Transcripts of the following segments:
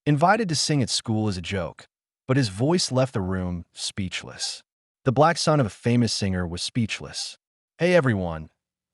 invited to sing at school as a joke, but his voice left the room speechless. The black son of a famous singer was speechless. "Hey everyone,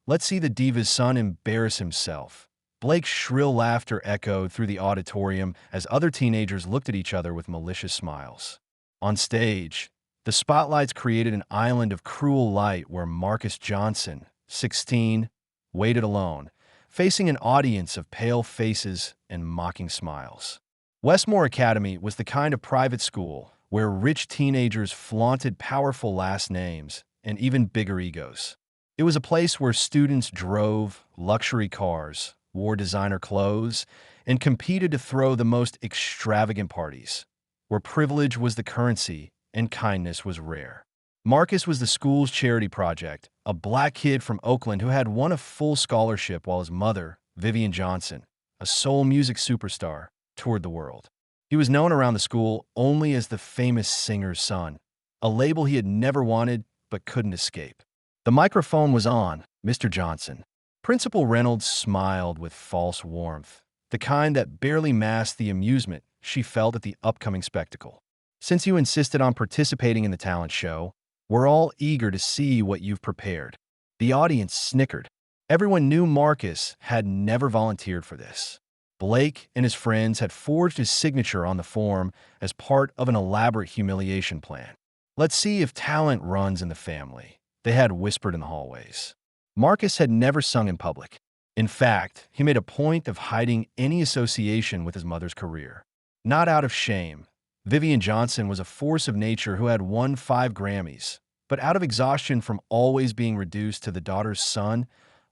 let's see the diva's son embarrass himself." Blake's shrill laughter echoed through the auditorium as other teenagers looked at each other with malicious smiles. On stage, the spotlights created an island of cruel light where Marcus Johnson, 16, waited alone, facing an audience of pale faces and mocking smiles. Westmore Academy was the kind of private school where rich teenagers flaunted powerful last names and even bigger egos. It was a place where students drove luxury cars, wore designer clothes, and competed to throw the most extravagant parties, where privilege was the currency and kindness was rare. Marcus was the school's charity project, a black kid from Oakland who had won a full scholarship while his mother, Vivian Johnson, a soul music superstar, toured the world. He was known around the school only as the famous singer's son, a label he had never wanted but couldn't escape. The microphone was on, Mr. Johnson. Principal Reynolds smiled with false warmth, the kind that barely masked the amusement she felt at the upcoming spectacle. "Since you insisted on participating in the talent show, we're all eager to see what you've prepared." The audience snickered. Everyone knew Marcus had never volunteered for this. Blake and his friends had forged his signature on the form as part of an elaborate humiliation plan. "Let's see if talent runs in the family," they had whispered in the hallways. Marcus had never sung in public. In fact, he made a point of hiding any association with his mother's career. Not out of shame. Vivian Johnson was a force of nature who had won 5 Grammys, but out of exhaustion from always being reduced to the daughter's son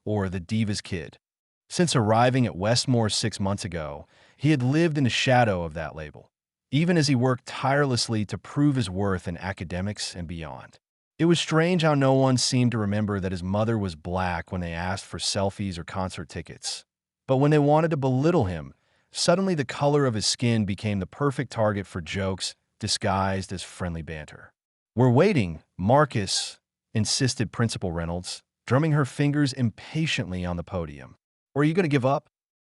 or the diva's kid. Since arriving at Westmore 6 months ago, he had lived in the shadow of that label, even as he worked tirelessly to prove his worth in academics and beyond. It was strange how no one seemed to remember that his mother was black when they asked for selfies or concert tickets. But when they wanted to belittle him, suddenly the color of his skin became the perfect target for jokes disguised as friendly banter. "We're waiting, Marcus," insisted Principal Reynolds, drumming her fingers impatiently on the podium. "Or are you going to give up?"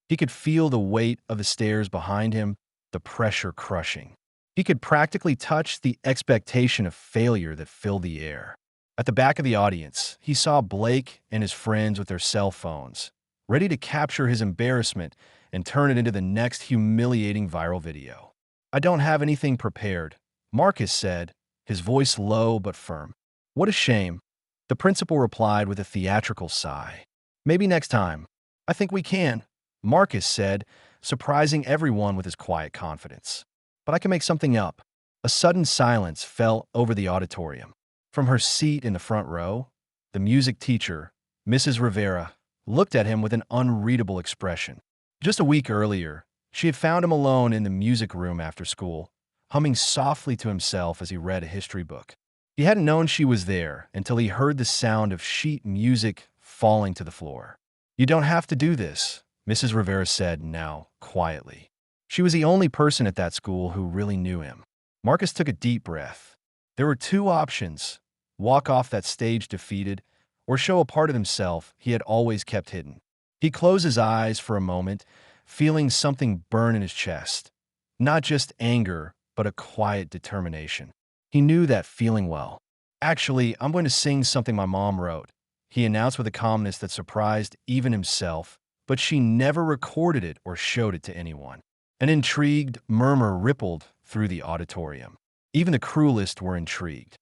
He could feel the weight of the stairs behind him, the pressure crushing. He could practically touch the expectation of failure that filled the air. At the back of the audience, he saw Blake and his friends with their cell phones, ready to capture his embarrassment and turn it into the next humiliating viral video. "I don't have anything prepared," Marcus said, his voice low but firm. "What a shame," the principal replied with a theatrical sigh. "Maybe next time." "I think we can," Marcus said, surprising everyone with his quiet confidence. "But I can make something up." A sudden silence fell over the auditorium. From her seat in the front row, the music teacher, Mrs. Rivera, looked at him with an unreadable expression. Just a week earlier, she had found him alone in the music room after school, humming softly to himself as he read a history book. He hadn't known she was there until he heard the sound of sheet music falling to the floor. "You don't have to do this," Mrs. Rivera said now, quietly. She was the only person at that school who really knew him. Marcus took a deep breath. There were 2 options: walk off that stage defeated, or show a part of himself he had always kept hidden. He closed his eyes for a moment, feeling something burn in his chest. Not just anger, but a quiet determination. He knew that feeling well. "Actually, I'm going to sing something my mom wrote," he announced with a calmness that surprised even himself, but she never recorded it or showed it to anyone. An intrigued murmur rippled through the auditorium. Even the cruelest were intrigued.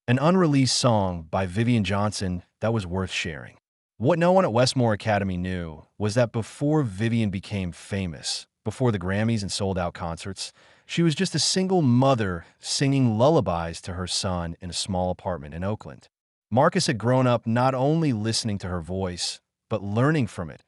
An unreleased song by Vivian Johnson that was worth sharing. What no one at Westmore Academy knew was that before Vivian became famous, before the Grammys and sold-out concerts, she was just a single mother singing lullabies to her son in a small apartment in Oakland. Marcus had grown up not only listening to her voice, but learning from it,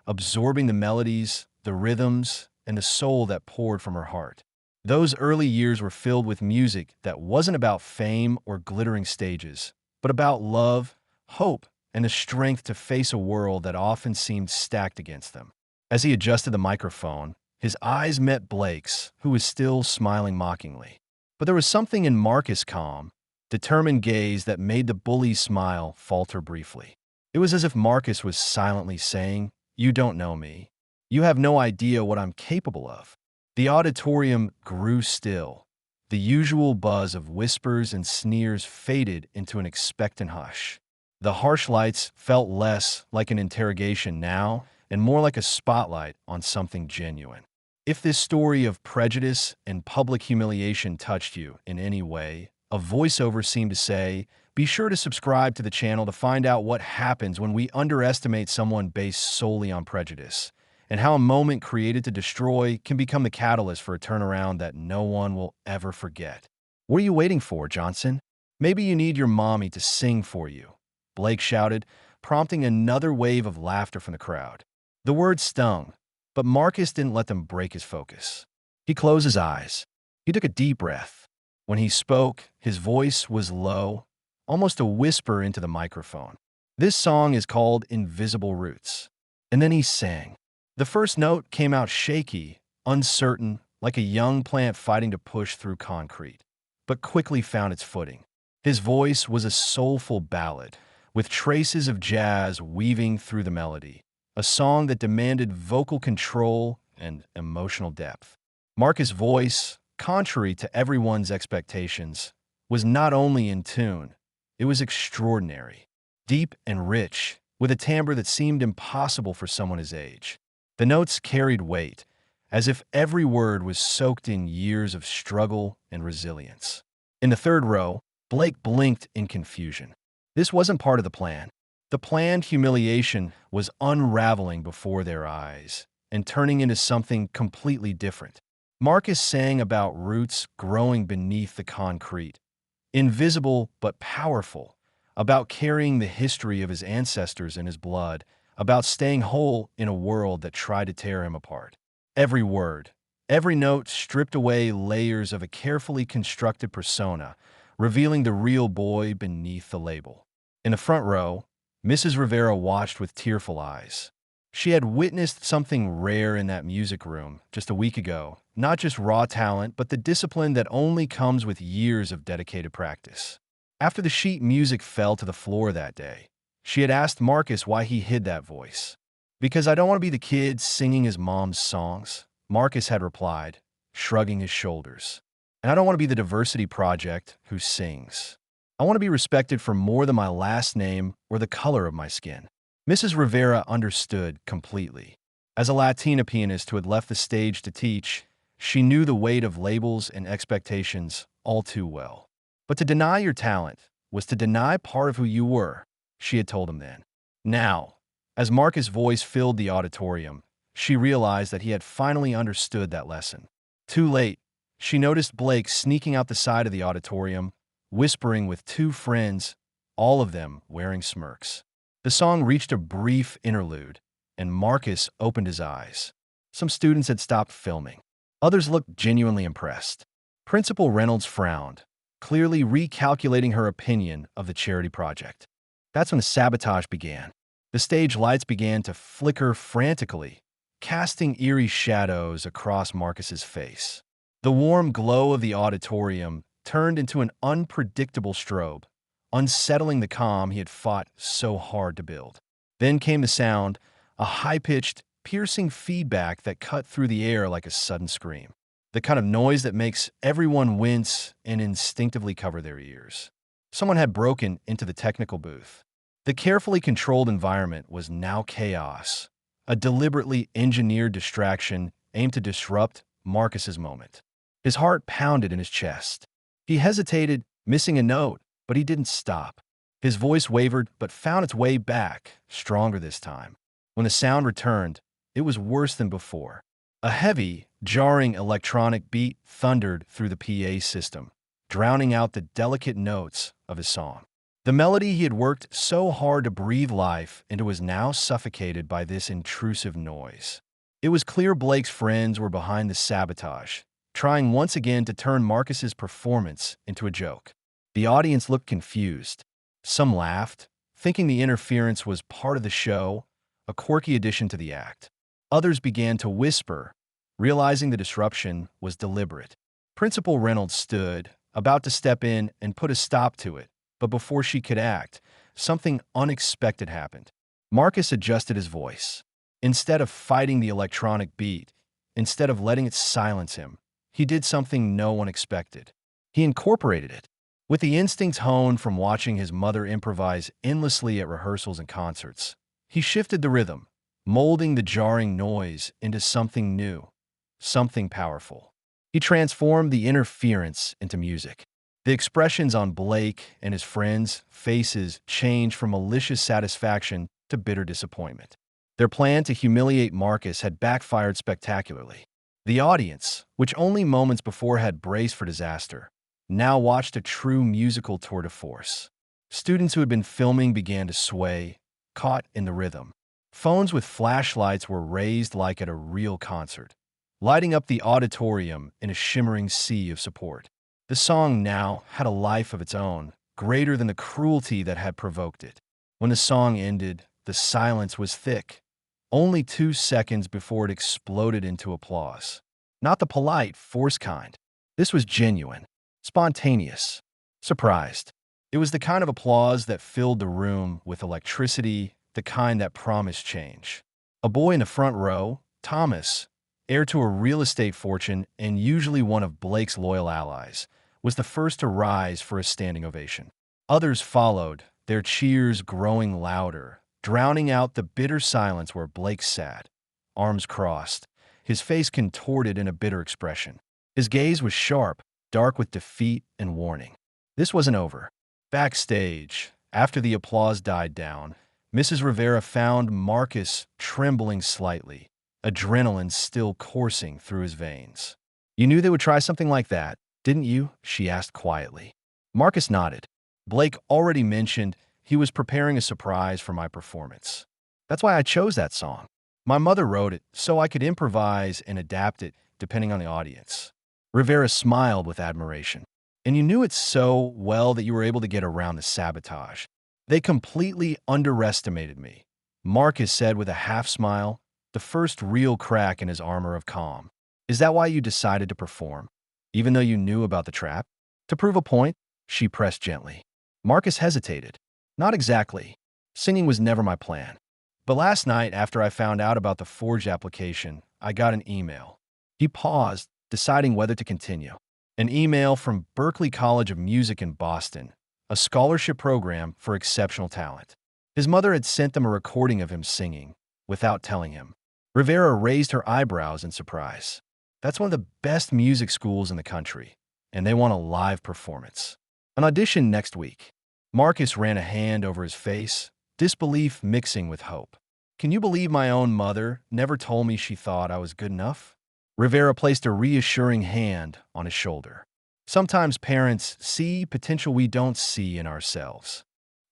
absorbing the melodies, the rhythms, and the soul that poured from her heart. Those early years were filled with music that wasn't about fame or glittering stages, but about love, hope, and the strength to face a world that often seemed stacked against them. As he adjusted the microphone, His eyes met Blake's, who was still smiling mockingly. But there was something in Marcus' calm, determined gaze that made the bully's smile falter briefly. It was as if Marcus was silently saying, "You don't know me. You have no idea what I'm capable of." The auditorium grew still. The usual buzz of whispers and sneers faded into an expectant hush. The harsh lights felt less like an interrogation now and more like a spotlight on something genuine. If this story of prejudice and public humiliation touched you in any way, a voiceover seemed to say, "Be sure to subscribe to the channel to find out what happens when we underestimate someone based solely on prejudice, and how a moment created to destroy can become the catalyst for a turnaround that no one will ever forget." "What are you waiting for, Johnson? Maybe you need your mommy to sing for you," Blake shouted, prompting another wave of laughter from the crowd. The words stung, but Marcus didn't let them break his focus. He closed his eyes. He took a deep breath. When he spoke, his voice was low, almost a whisper into the microphone. "This song is called Invisible Roots." And then he sang. The first note came out shaky, uncertain, like a young plant fighting to push through concrete, but quickly found its footing. His voice was a soulful ballad, with traces of jazz weaving through the melody, a song that demanded vocal control and emotional depth. Marcus' voice, contrary to everyone's expectations, was not only in tune, it was extraordinary, deep and rich, with a timbre that seemed impossible for someone his age. The notes carried weight, as if every word was soaked in years of struggle and resilience. In the third row, Blake blinked in confusion. This wasn't part of the plan. The planned humiliation was unraveling before their eyes and turning into something completely different. Marcus sang about roots growing beneath the concrete, invisible but powerful, about carrying the history of his ancestors in his blood, about staying whole in a world that tried to tear him apart. Every word, every note stripped away layers of a carefully constructed persona, revealing the real boy beneath the label. In the front row, Mrs. Rivera watched with tearful eyes. She had witnessed something rare in that music room just a week ago, not just raw talent, but the discipline that only comes with years of dedicated practice. After the sheet music fell to the floor that day, she had asked Marcus why he hid that voice. "Because I don't want to be the kid singing his mom's songs," Marcus had replied, shrugging his shoulders. "And I don't want to be the diversity project who sings. I want to be respected for more than my last name or the color of my skin." Mrs. Rivera understood completely. As a Latina pianist who had left the stage to teach, she knew the weight of labels and expectations all too well. But to deny your talent was to deny part of who you were, she had told him then. Now, as Marcus' voice filled the auditorium, she realized that he had finally understood that lesson. Too late, she noticed Blake sneaking out the side of the auditorium, whispering with two friends, all of them wearing smirks. The song reached a brief interlude, and Marcus opened his eyes. Some students had stopped filming. Others looked genuinely impressed. Principal Reynolds frowned, clearly recalculating her opinion of the charity project. That's when the sabotage began. The stage lights began to flicker frantically, casting eerie shadows across Marcus's face. The warm glow of the auditorium turned into an unpredictable strobe, unsettling the calm he had fought so hard to build. Then came the sound, a high-pitched, piercing feedback that cut through the air like a sudden scream. The kind of noise that makes everyone wince and instinctively cover their ears. Someone had broken into the technical booth. The carefully controlled environment was now chaos, a deliberately engineered distraction aimed to disrupt Marcus's moment. His heart pounded in his chest. He hesitated, missing a note, but he didn't stop. His voice wavered, but found its way back, stronger this time. When the sound returned, it was worse than before. A heavy, jarring electronic beat thundered through the PA system, drowning out the delicate notes of his song. The melody he had worked so hard to breathe life into was now suffocated by this intrusive noise. It was clear Blake's friends were behind the sabotage, trying once again to turn Marcus's performance into a joke. The audience looked confused. Some laughed, thinking the interference was part of the show, a quirky addition to the act. Others began to whisper, realizing the disruption was deliberate. Principal Reynolds stood, about to step in and put a stop to it, but before she could act, something unexpected happened. Marcus adjusted his voice. Instead of fighting the electronic beat, instead of letting it silence him, he did something no one expected. He incorporated it. With the instincts honed from watching his mother improvise endlessly at rehearsals and concerts, he shifted the rhythm, molding the jarring noise into something new, something powerful. He transformed the interference into music. The expressions on Blake and his friends' faces changed from malicious satisfaction to bitter disappointment. Their plan to humiliate Marcus had backfired spectacularly. The audience, which only moments before had braced for disaster, now watched a true musical tour de force. Students who had been filming began to sway, caught in the rhythm. Phones with flashlights were raised like at a real concert, lighting up the auditorium in a shimmering sea of support. The song now had a life of its own, greater than the cruelty that had provoked it. When the song ended, the silence was thick, only 2 seconds before it exploded into applause. Not the polite, forced kind. This was genuine, spontaneous, surprised. It was the kind of applause that filled the room with electricity, the kind that promised change. A boy in the front row, Thomas, heir to a real estate fortune and usually one of Blake's loyal allies, was the first to rise for a standing ovation. Others followed, their cheers growing louder, drowning out the bitter silence where Blake sat, arms crossed, his face contorted in a bitter expression. His gaze was sharp, dark with defeat and warning. This wasn't over. Backstage, after the applause died down, Mrs. Rivera found Marcus trembling slightly, adrenaline still coursing through his veins. "You knew they would try something like that, didn't you?" she asked quietly. Marcus nodded. Blake already mentioned he was preparing a surprise for my performance. That's why I chose that song. My mother wrote it so I could improvise and adapt it depending on the audience. Rivera smiled with admiration. "And you knew it so well that you were able to get around the sabotage." "They completely underestimated me," Marcus said with a half smile, the first real crack in his armor of calm. "Is that why you decided to perform, even though you knew about the trap?" "To prove a point," she pressed gently. Marcus hesitated. "Not exactly. Singing was never my plan. But last night, after I found out about the forged application, I got an email." He paused, deciding whether to continue. "An email from Berklee College of Music in Boston, a scholarship program for exceptional talent." His mother had sent them a recording of him singing, without telling him. Rivera raised her eyebrows in surprise. "That's one of the best music schools in the country, and they want a live performance. An audition next week." Marcus ran a hand over his face, disbelief mixing with hope. "Can you believe my own mother never told me she thought I was good enough?" Rivera placed a reassuring hand on his shoulder. "Sometimes parents see potential we don't see in ourselves."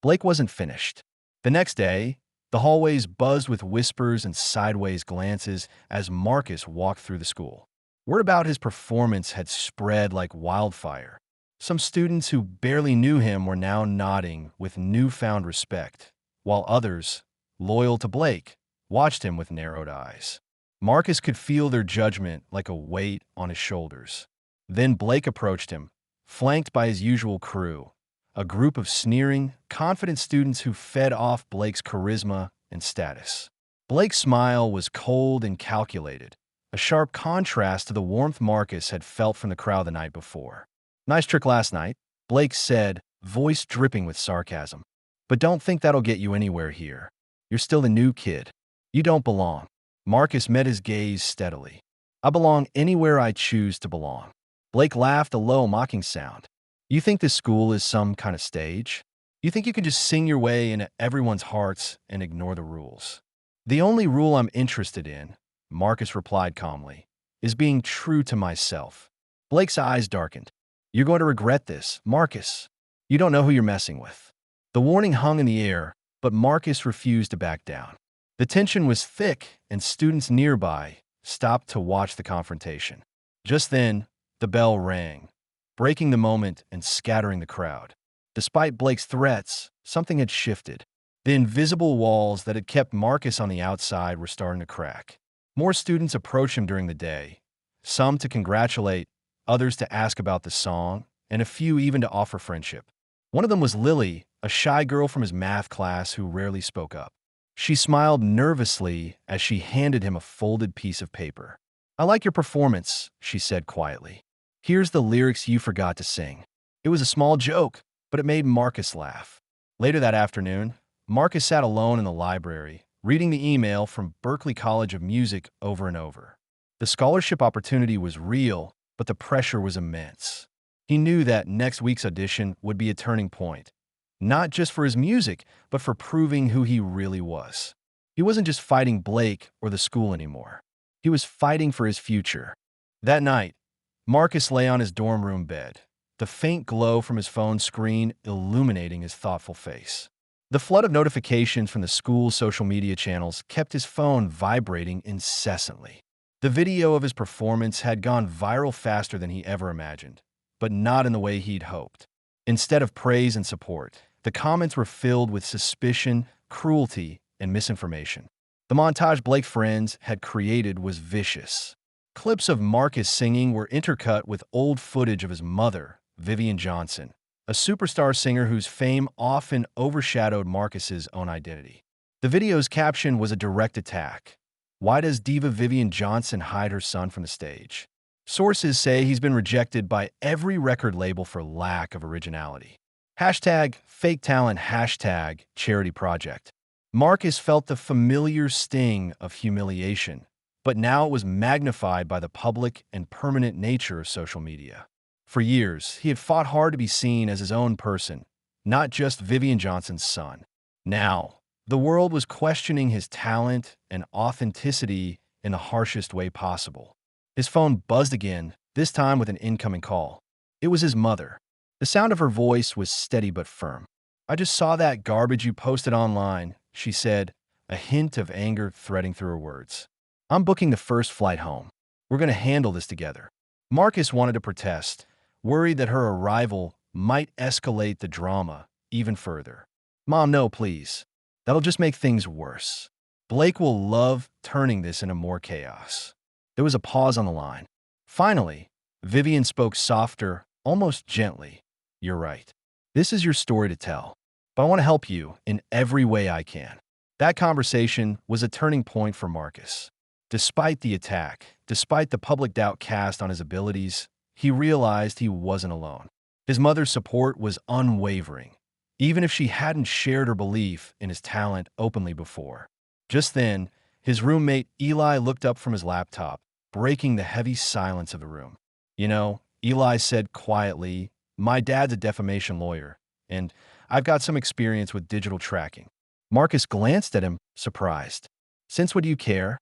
Blake wasn't finished. The next day, the hallways buzzed with whispers and sideways glances as Marcus walked through the school. Word about his performance had spread like wildfire. Some students who barely knew him were now nodding with newfound respect, while others, loyal to Blake, watched him with narrowed eyes. Marcus could feel their judgment like a weight on his shoulders. Then Blake approached him, flanked by his usual crew, a group of sneering, confident students who fed off Blake's charisma and status. Blake's smile was cold and calculated, a sharp contrast to the warmth Marcus had felt from the crowd the night before. "Nice trick last night," Blake said, voice dripping with sarcasm. "But don't think that'll get you anywhere here. You're still the new kid. You don't belong." Marcus met his gaze steadily. "I belong anywhere I choose to belong." Blake laughed, a low, mocking sound. "You think this school is some kind of stage? You think you can just sing your way into everyone's hearts and ignore the rules?" "The only rule I'm interested in," Marcus replied calmly, "is being true to myself." Blake's eyes darkened. "You're going to regret this, Marcus. You don't know who you're messing with." The warning hung in the air, but Marcus refused to back down. The tension was thick, and students nearby stopped to watch the confrontation. Just then, the bell rang, breaking the moment and scattering the crowd. Despite Blake's threats, something had shifted. The invisible walls that had kept Marcus on the outside were starting to crack. More students approached him during the day, some to congratulate, others to ask about the song, and a few even to offer friendship. One of them was Lily, a shy girl from his math class who rarely spoke up. She smiled nervously as she handed him a folded piece of paper. "I like your performance," she said quietly. "Here's the lyrics you forgot to sing." It was a small joke, but it made Marcus laugh. Later that afternoon, Marcus sat alone in the library, reading the email from Berklee College of Music over and over. The scholarship opportunity was real, but the pressure was immense. He knew that next week's audition would be a turning point, not just for his music, but for proving who he really was. He wasn't just fighting Blake or the school anymore. He was fighting for his future. That night, Marcus lay on his dorm room bed, the faint glow from his phone screen illuminating his thoughtful face. The flood of notifications from the school's social media channels kept his phone vibrating incessantly. The video of his performance had gone viral faster than he ever imagined, but not in the way he'd hoped. Instead of praise and support, the comments were filled with suspicion, cruelty, and misinformation. The montage Blake's friends had created was vicious. Clips of Marcus singing were intercut with old footage of his mother, Vivian Johnson, a superstar singer whose fame often overshadowed Marcus's own identity. The video's caption was a direct attack. "Why does diva Vivian Johnson hide her son from the stage?" Sources say he's been rejected by every record label for lack of originality. Hashtag fake talent, hashtag charity project. Marcus felt the familiar sting of humiliation, but now it was magnified by the public and permanent nature of social media. For years, he had fought hard to be seen as his own person, not just Vivian Johnson's son. Now, the world was questioning his talent and authenticity in the harshest way possible. His phone buzzed again, this time with an incoming call. It was his mother. The sound of her voice was steady but firm. "I just saw that garbage you posted online," she said, a hint of anger threading through her words. "I'm booking the first flight home. We're going to handle this together." Marcus wanted to protest, worried that her arrival might escalate the drama even further. "Mom, no, please. That'll just make things worse. Blake will love turning this into more chaos." There was a pause on the line. Finally, Vivian spoke softer, almost gently. "You're right. This is your story to tell, but I want to help you in every way I can." That conversation was a turning point for Marcus. Despite the attack, despite the public doubt cast on his abilities, he realized he wasn't alone. His mother's support was unwavering, even if she hadn't shared her belief in his talent openly before. Just then, his roommate Eli looked up from his laptop, breaking the heavy silence of the room. "You know," Eli said quietly, "my dad's a defamation lawyer, and I've got some experience with digital tracking." Marcus glanced at him, surprised. "Since when do you care?"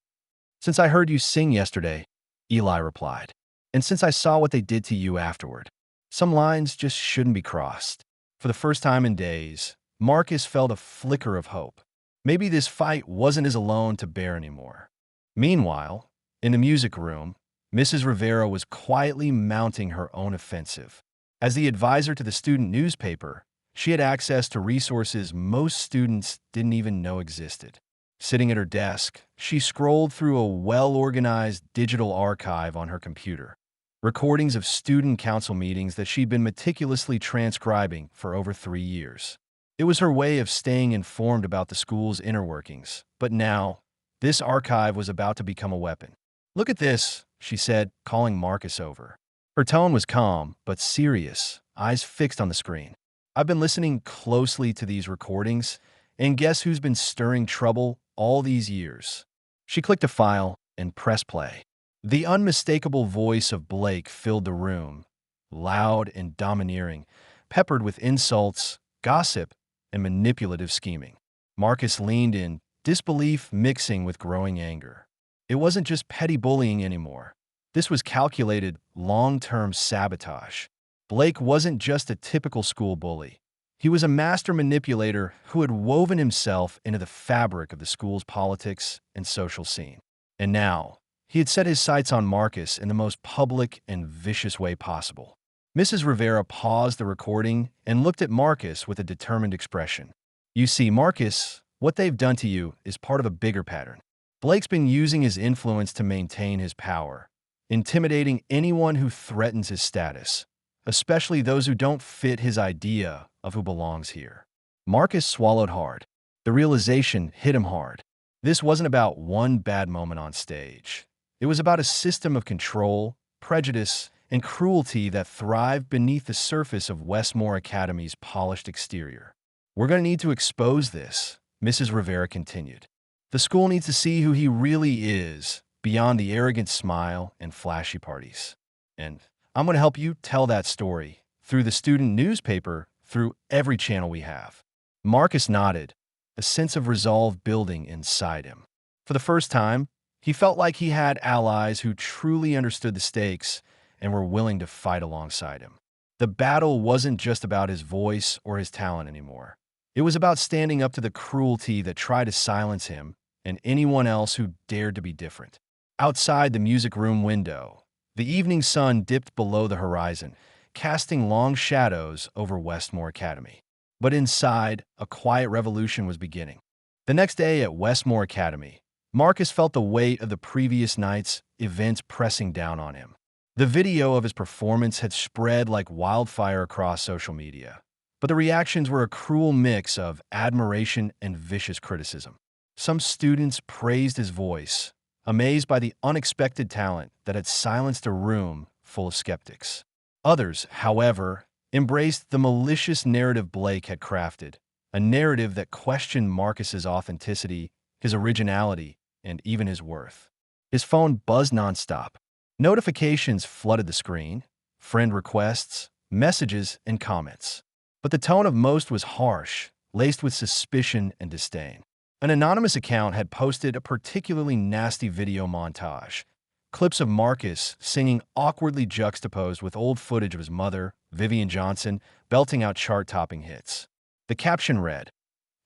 "Since I heard you sing yesterday," Eli replied. "And since I saw what they did to you afterward. Some lines just shouldn't be crossed." For the first time in days, Marcus felt a flicker of hope. Maybe this fight wasn't as alone to bear anymore. Meanwhile, in the music room, Mrs. Rivera was quietly mounting her own offensive. As the advisor to the student newspaper, she had access to resources most students didn't even know existed. Sitting at her desk, she scrolled through a well-organized digital archive on her computer, recordings of student council meetings that she'd been meticulously transcribing for over 3 years. It was her way of staying informed about the school's inner workings, but now, this archive was about to become a weapon. "Look at this," she said, calling Marcus over. Her tone was calm, but serious, eyes fixed on the screen. "I've been listening closely to these recordings, and guess who's been stirring trouble all these years?" She clicked a file and pressed play. The unmistakable voice of Blake filled the room, loud and domineering, peppered with insults, gossip, and manipulative scheming. Marcus leaned in, disbelief mixing with growing anger. It wasn't just petty bullying anymore. This was calculated, long-term sabotage. Blake wasn't just a typical school bully. He was a master manipulator who had woven himself into the fabric of the school's politics and social scene. And now, he had set his sights on Marcus in the most public and vicious way possible. Mrs. Rivera paused the recording and looked at Marcus with a determined expression. "You see, Marcus, what they've done to you is part of a bigger pattern. Blake's been using his influence to maintain his power, intimidating anyone who threatens his status, especially those who don't fit his idea of who belongs here. Marcus swallowed hard. The realization hit him hard. This wasn't about one bad moment on stage. It was about a system of control, prejudice, and cruelty that thrived beneath the surface of Westmore Academy's polished exterior. "We're going to need to expose this," Mrs. Rivera continued. "The school needs to see who he really is, beyond the arrogant smile and flashy parties. And I'm going to help you tell that story, through the student newspaper, through every channel we have." Marcus nodded, a sense of resolve building inside him. For the first time, he felt like he had allies who truly understood the stakes and were willing to fight alongside him. The battle wasn't just about his voice or his talent anymore. It was about standing up to the cruelty that tried to silence him and anyone else who dared to be different. Outside the music room window, the evening sun dipped below the horizon, casting long shadows over Westmore Academy. But inside, a quiet revolution was beginning. The next day at Westmore Academy, Marcus felt the weight of the previous night's events pressing down on him. The video of his performance had spread like wildfire across social media, but the reactions were a cruel mix of admiration and vicious criticism. Some students praised his voice, amazed by the unexpected talent that had silenced a room full of skeptics. Others, however, embraced the malicious narrative Blake had crafted, a narrative that questioned Marcus's authenticity, his originality, and even his worth. His phone buzzed nonstop. Notifications flooded the screen, friend requests, messages, and comments. But the tone of most was harsh, laced with suspicion and disdain. An anonymous account had posted a particularly nasty video montage, clips of Marcus singing awkwardly juxtaposed with old footage of his mother, Vivian Johnson, belting out chart-topping hits. The caption read,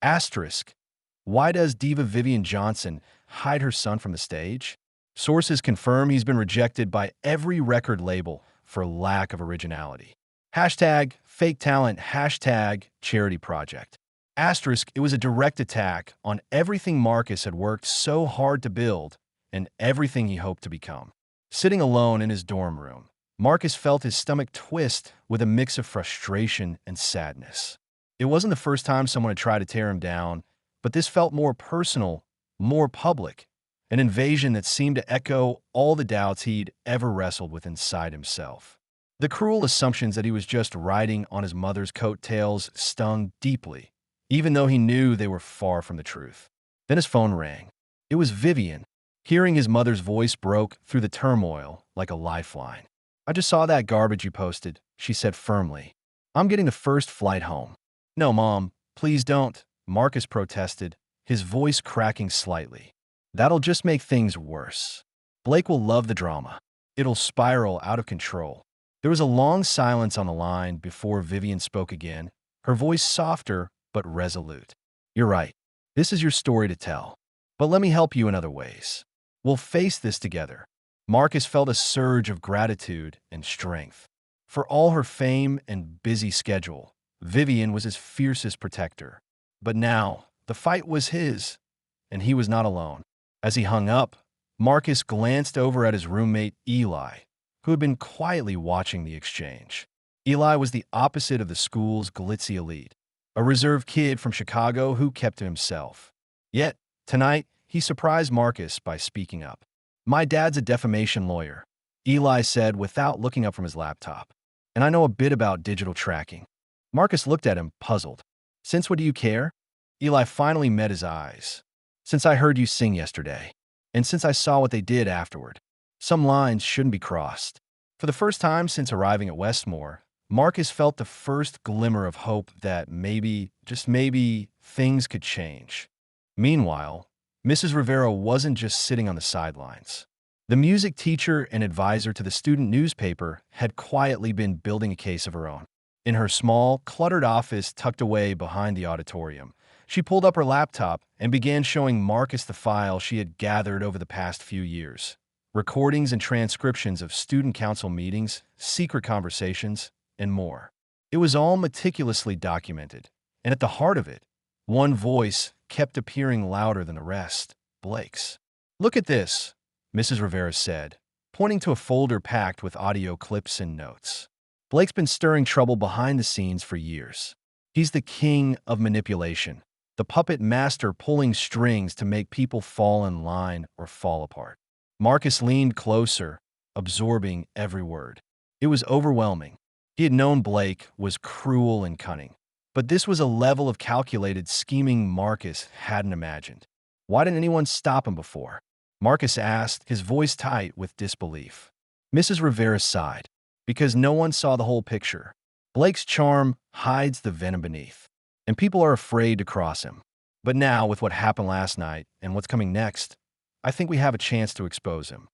"Asterisk, why does diva Vivian Johnson hide her son from the stage? Sources confirm he's been rejected by every record label for lack of originality. Hashtag fake talent, hashtag charity project." Asterisk, it was a direct attack on everything Marcus had worked so hard to build and everything he hoped to become. Sitting alone in his dorm room, Marcus felt his stomach twist with a mix of frustration and sadness. It wasn't the first time someone had tried to tear him down, but this felt more personal, more public, an invasion that seemed to echo all the doubts he'd ever wrestled with inside himself. The cruel assumptions that he was just riding on his mother's coattails stung deeply, even though he knew they were far from the truth. Then his phone rang. It was Vivian. Hearing his mother's voice broke through the turmoil like a lifeline. "I just saw that garbage you posted," she said firmly. "I'm getting the first flight home." "No, Mom, please don't," Marcus protested, his voice cracking slightly. "That'll just make things worse. Blake will love the drama. It'll spiral out of control." There was a long silence on the line before Vivian spoke again, her voice softer but resolute. "You're right. This is your story to tell. But let me help you in other ways. We'll face this together." Marcus felt a surge of gratitude and strength. For all her fame and busy schedule, Vivian was his fiercest protector. But now, the fight was his, and he was not alone. As he hung up, Marcus glanced over at his roommate, Eli, who had been quietly watching the exchange. Eli was the opposite of the school's glitzy elite, a reserved kid from Chicago who kept to himself. Yet, tonight, he surprised Marcus by speaking up. "My dad's a defamation lawyer," Eli said without looking up from his laptop. "And I know a bit about digital tracking." Marcus looked at him, puzzled. "Since when do you care?" Eli finally met his eyes. "Since I heard you sing yesterday, and since I saw what they did afterward. Some lines shouldn't be crossed." For the first time since arriving at Westmore, Marcus felt the first glimmer of hope that maybe, just maybe, things could change. Meanwhile, Mrs. Rivera wasn't just sitting on the sidelines. The music teacher and advisor to the student newspaper had quietly been building a case of her own. In her small, cluttered office tucked away behind the auditorium, she pulled up her laptop and began showing Marcus the file she had gathered over the past few years. Recordings and transcriptions of student council meetings, secret conversations, and more. It was all meticulously documented, and at the heart of it, one voice kept appearing louder than the rest, Blake's. "Look at this," Mrs. Rivera said, pointing to a folder packed with audio clips and notes. "Blake's been stirring trouble behind the scenes for years. He's the king of manipulation, the puppet master pulling strings to make people fall in line or fall apart." Marcus leaned closer, absorbing every word. It was overwhelming. He had known Blake was cruel and cunning, but this was a level of calculated scheming Marcus hadn't imagined. "Why didn't anyone stop him before?" Marcus asked, his voice tight with disbelief. Mrs. Rivera sighed. "Because no one saw the whole picture. Blake's charm hides the venom beneath, and people are afraid to cross him. But now, with what happened last night and what's coming next, I think we have a chance to expose him."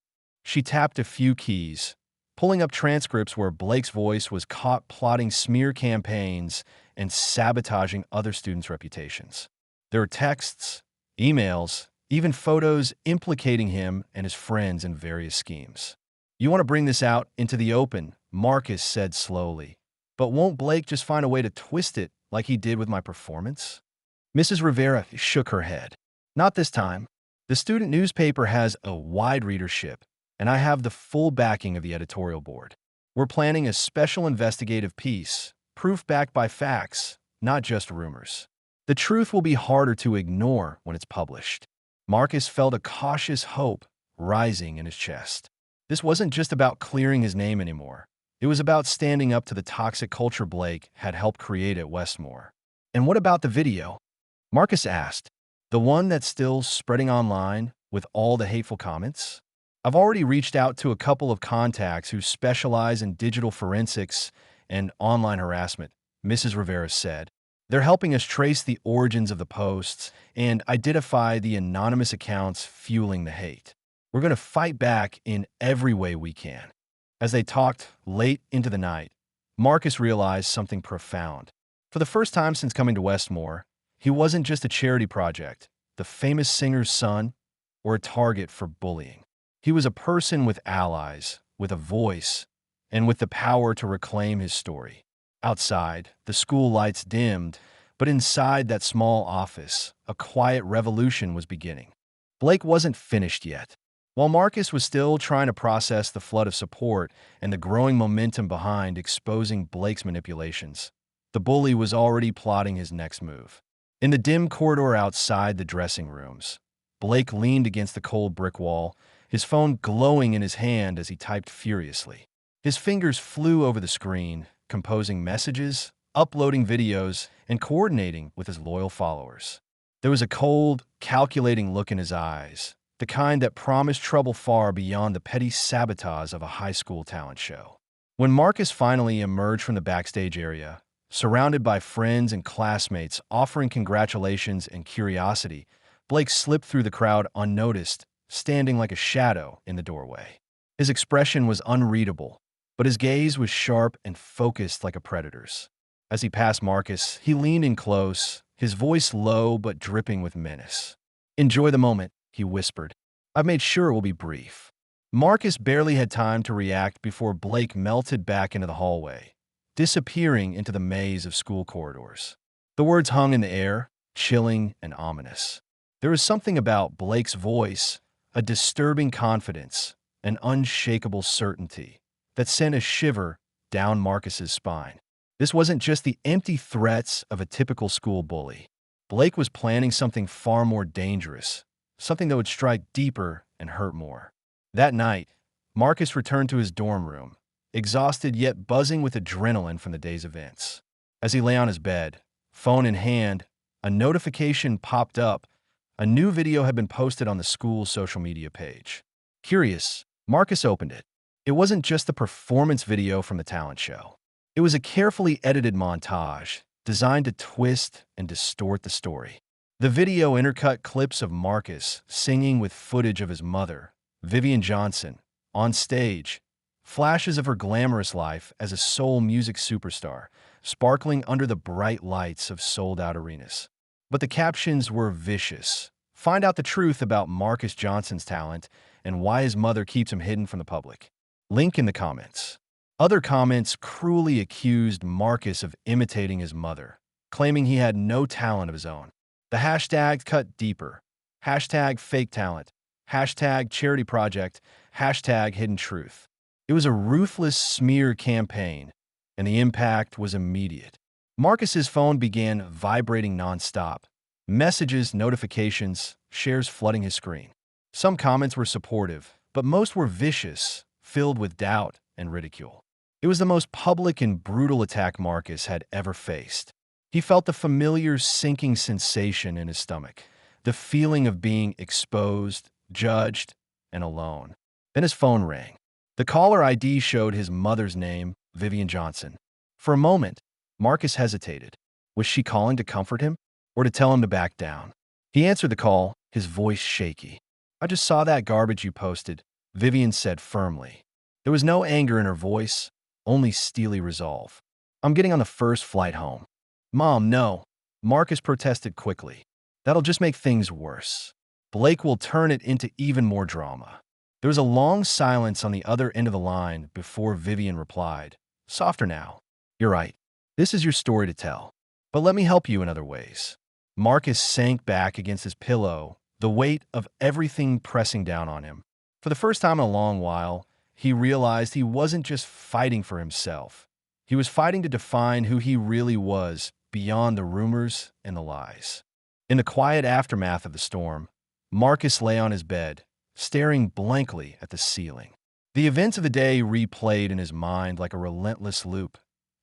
She tapped a few keys, pulling up transcripts where Blake's voice was caught plotting smear campaigns and sabotaging other students' reputations. There were texts, emails, even photos implicating him and his friends in various schemes. "You want to bring this out into the open," Marcus said slowly. "But won't Blake just find a way to twist it like he did with my performance?" Mrs. Rivera shook her head. "Not this time. The student newspaper has a wide readership, and I have the full backing of the editorial board. We're planning a special investigative piece, proof backed by facts, not just rumors. The truth will be harder to ignore when it's published." Marcus felt a cautious hope rising in his chest. This wasn't just about clearing his name anymore. It was about standing up to the toxic culture Blake had helped create at Westmore. "And what about the video?" Marcus asked. "The one that's still spreading online with all the hateful comments?" "I've already reached out to a couple of contacts who specialize in digital forensics and online harassment," Mrs. Rivera said. "They're helping us trace the origins of the posts and identify the anonymous accounts fueling the hate. We're going to fight back in every way we can." As they talked late into the night, Marcus realized something profound. For the first time since coming to Westmore, he wasn't just a charity project, the famous singer's son, or a target for bullying. He was a person with allies, with a voice, and with the power to reclaim his story. Outside, the school lights dimmed, but inside that small office, a quiet revolution was beginning. Blake wasn't finished yet. While Marcus was still trying to process the flood of support and the growing momentum behind exposing Blake's manipulations, the bully was already plotting his next move. In the dim corridor outside the dressing rooms, Blake leaned against the cold brick wall, his phone glowing in his hand as he typed furiously. His fingers flew over the screen, composing messages, uploading videos, and coordinating with his loyal followers. There was a cold, calculating look in his eyes, the kind that promised trouble far beyond the petty sabotage of a high school talent show. When Marcus finally emerged from the backstage area, surrounded by friends and classmates offering congratulations and curiosity, Blake slipped through the crowd unnoticed, standing like a shadow in the doorway. His expression was unreadable, but his gaze was sharp and focused like a predator's. As he passed Marcus, he leaned in close, his voice low but dripping with menace. "Enjoy the moment," he whispered. "I've made sure it will be brief." Marcus barely had time to react before Blake melted back into the hallway, disappearing into the maze of school corridors. The words hung in the air, chilling and ominous. There was something about Blake's voice, a disturbing confidence, an unshakable certainty, that sent a shiver down Marcus's spine. This wasn't just the empty threats of a typical school bully. Blake was planning something far more dangerous, something that would strike deeper and hurt more. That night, Marcus returned to his dorm room, exhausted yet buzzing with adrenaline from the day's events. As he lay on his bed, phone in hand, a notification popped up. A new video had been posted on the school's social media page. Curious, Marcus opened it. It wasn't just the performance video from the talent show. It was a carefully edited montage designed to twist and distort the story. The video intercut clips of Marcus singing with footage of his mother, Vivian Johnson, on stage, flashes of her glamorous life as a soul music superstar, sparkling under the bright lights of sold-out arenas. But the captions were vicious. Find out the truth about Marcus Johnson's talent and why his mother keeps him hidden from the public. Link in the comments. Other comments cruelly accused Marcus of imitating his mother, claiming he had no talent of his own. The hashtag cut deeper. Hashtag fake talent. hashtag charity project, hashtag hidden truth. It was a ruthless smear campaign, and the impact was immediate. Marcus's phone began vibrating nonstop. Messages, notifications, shares flooding his screen. Some comments were supportive, but most were vicious, filled with doubt and ridicule. It was the most public and brutal attack Marcus had ever faced. He felt the familiar sinking sensation in his stomach, the feeling of being exposed, judged, and alone. Then his phone rang. The caller ID showed his mother's name, Vivian Johnson. For a moment, Marcus hesitated. Was she calling to comfort him or to tell him to back down? He answered the call, his voice shaky. "I just saw that garbage you posted," Vivian said firmly. There was no anger in her voice, only steely resolve. "I'm getting on the first flight home." "Mom, no," Marcus protested quickly. "That'll just make things worse. Blake will turn it into even more drama." There was a long silence on the other end of the line before Vivian replied, softer now. "You're right. This is your story to tell. But let me help you in other ways." Marcus sank back against his pillow, the weight of everything pressing down on him. For the first time in a long while, he realized he wasn't just fighting for himself. He was fighting to define who he really was beyond the rumors and the lies. In the quiet aftermath of the storm, Marcus lay on his bed, staring blankly at the ceiling. The events of the day replayed in his mind like a relentless loop.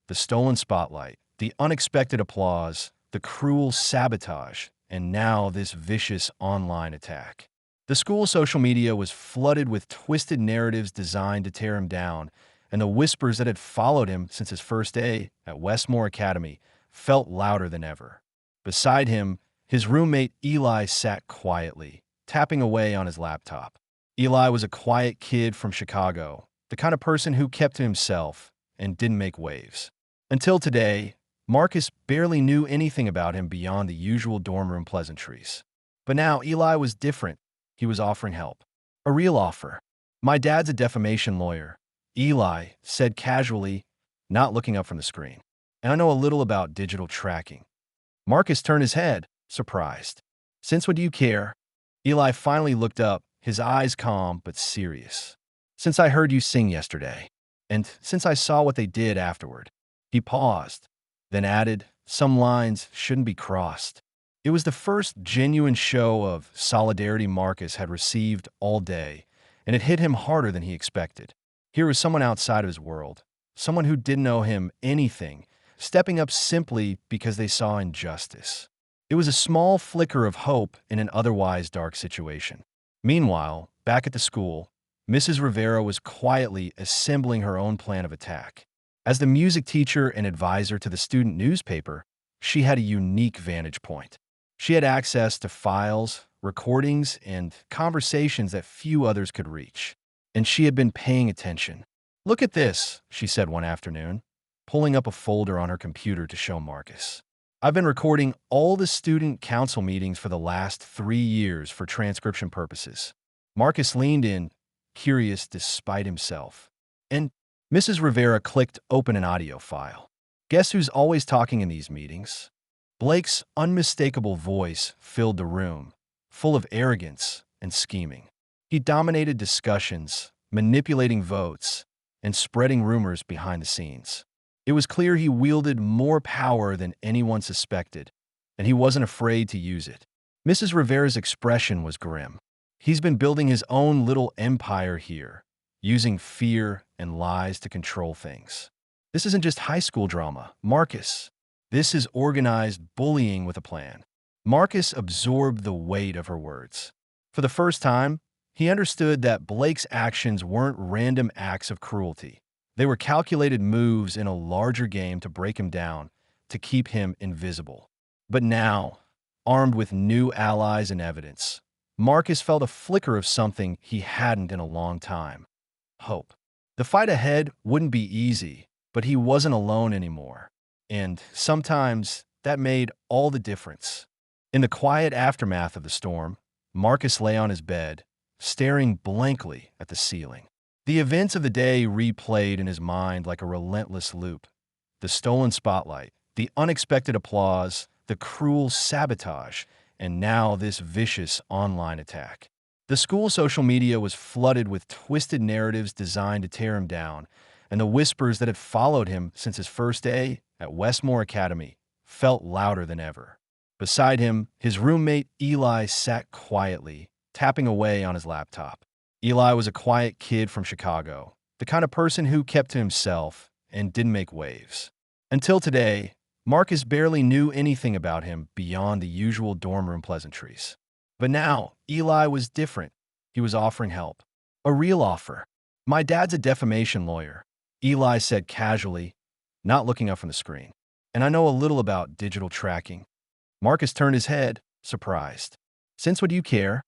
The stolen spotlight, the unexpected applause, the cruel sabotage, and now this vicious online attack. The school's social media was flooded with twisted narratives designed to tear him down, and the whispers that had followed him since his first day at Westmore Academy felt louder than ever. Beside him, his roommate Eli sat quietly, tapping away on his laptop. Eli was a quiet kid from Chicago, the kind of person who kept to himself and didn't make waves. Until today, Marcus barely knew anything about him beyond the usual dorm room pleasantries. But now Eli was different. He was offering help. A real offer. "My dad's a defamation lawyer," Eli said casually, not looking up from the screen. "And I know a little about digital tracking." Marcus turned his head, surprised. "Since when do you care?" Eli finally looked up, his eyes calm but serious. "Since I heard you sing yesterday. And since I saw what they did afterward." He paused, then added, "Some lines shouldn't be crossed." It was the first genuine show of solidarity Marcus had received all day, and it hit him harder than he expected. Here was someone outside of his world, someone who didn't owe him anything, stepping up simply because they saw injustice. It was a small flicker of hope in an otherwise dark situation. Meanwhile, back at the school, Mrs. Rivera was quietly assembling her own plan of attack. As the music teacher and advisor to the student newspaper, she had a unique vantage point. She had access to files, recordings, and conversations that few others could reach. And she had been paying attention. "Look at this," she said one afternoon, pulling up a folder on her computer to show Marcus. "I've been recording all the student council meetings for the last 3 years for transcription purposes." Marcus leaned in, curious despite himself. And Mrs. Rivera clicked open an audio file. "Guess who's always talking in these meetings?" Blake's unmistakable voice filled the room, full of arrogance and scheming. He dominated discussions, manipulating votes, and spreading rumors behind the scenes. It was clear he wielded more power than anyone suspected, and he wasn't afraid to use it. Mrs. Rivera's expression was grim. He's been building his own little empire here, using fear and lies to control things. This isn't just high school drama, Marcus. This is organized bullying with a plan. Marcus absorbed the weight of her words. For the first time, he understood that Blake's actions weren't random acts of cruelty. They were calculated moves in a larger game to break him down, to keep him invisible. But now, armed with new allies and evidence, Marcus felt a flicker of something he hadn't in a long time. Hope. The fight ahead wouldn't be easy, but he wasn't alone anymore. And sometimes that made all the difference. In the quiet aftermath of the storm, Marcus lay on his bed, staring blankly at the ceiling. The events of the day replayed in his mind like a relentless loop. The stolen spotlight, the unexpected applause, the cruel sabotage, and now this vicious online attack. The school social media was flooded with twisted narratives designed to tear him down, and the whispers that had followed him since his first day at Westmore Academy felt louder than ever. Beside him, his roommate Eli sat quietly, tapping away on his laptop. Eli was a quiet kid from Chicago, the kind of person who kept to himself and didn't make waves. Until today, Marcus barely knew anything about him beyond the usual dorm room pleasantries. But now, Eli was different. He was offering help. A real offer. "My dad's a defamation lawyer," Eli said casually, not looking up from the screen. "And I know a little about digital tracking." Marcus turned his head, surprised. "Since when do you care?"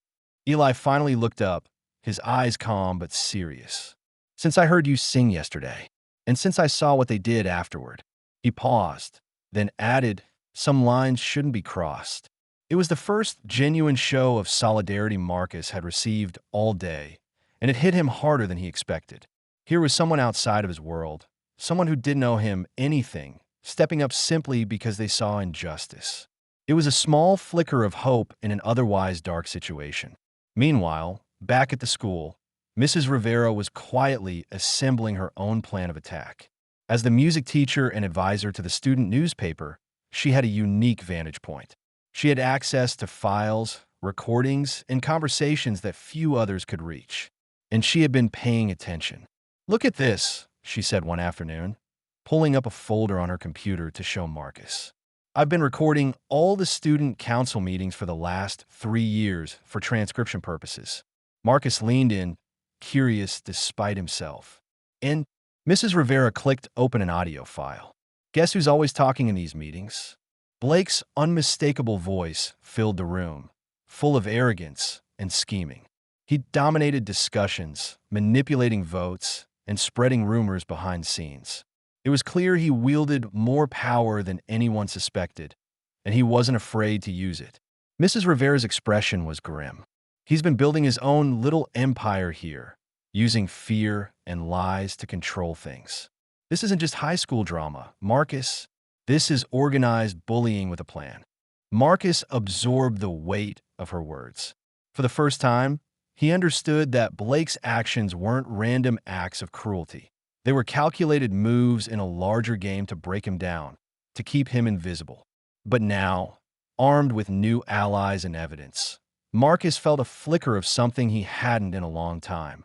Eli finally looked up, his eyes calm but serious. "Since I heard you sing yesterday, and since I saw what they did afterward." He paused, then added, "Some lines shouldn't be crossed." It was the first genuine show of solidarity Marcus had received all day, and it hit him harder than he expected. Here was someone outside of his world, someone who didn't owe him anything, stepping up simply because they saw injustice. It was a small flicker of hope in an otherwise dark situation. Meanwhile, back at the school, Mrs. Rivera was quietly assembling her own plan of attack. As the music teacher and advisor to the student newspaper, she had a unique vantage point. She had access to files, recordings, and conversations that few others could reach. And she had been paying attention. "Look at this," she said one afternoon, pulling up a folder on her computer to show Marcus. "I've been recording all the student council meetings for the last 3 years for transcription purposes." Marcus leaned in, curious despite himself. And Mrs. Rivera clicked open an audio file. "Guess who's always talking in these meetings?" Blake's unmistakable voice filled the room, full of arrogance and scheming. He dominated discussions, manipulating votes, and spreading rumors behind scenes. It was clear he wielded more power than anyone suspected, and he wasn't afraid to use it. Mrs. Rivera's expression was grim. "He's been building his own little empire here, using fear and lies to control things. This isn't just high school drama, Marcus. This is organized bullying with a plan." Marcus absorbed the weight of her words. For the first time, he understood that Blake's actions weren't random acts of cruelty. They were calculated moves in a larger game to break him down, to keep him invisible. But now, armed with new allies and evidence, Marcus felt a flicker of something he hadn't in a long time: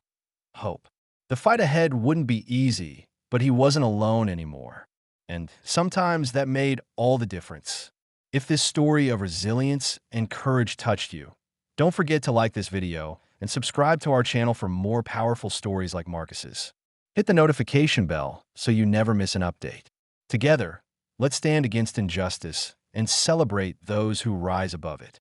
hope. The fight ahead wouldn't be easy, but he wasn't alone anymore. And sometimes that made all the difference. If this story of resilience and courage touched you, don't forget to like this video and subscribe to our channel for more powerful stories like Marcus's. Hit the notification bell so you never miss an update. Together, let's stand against injustice and celebrate those who rise above it.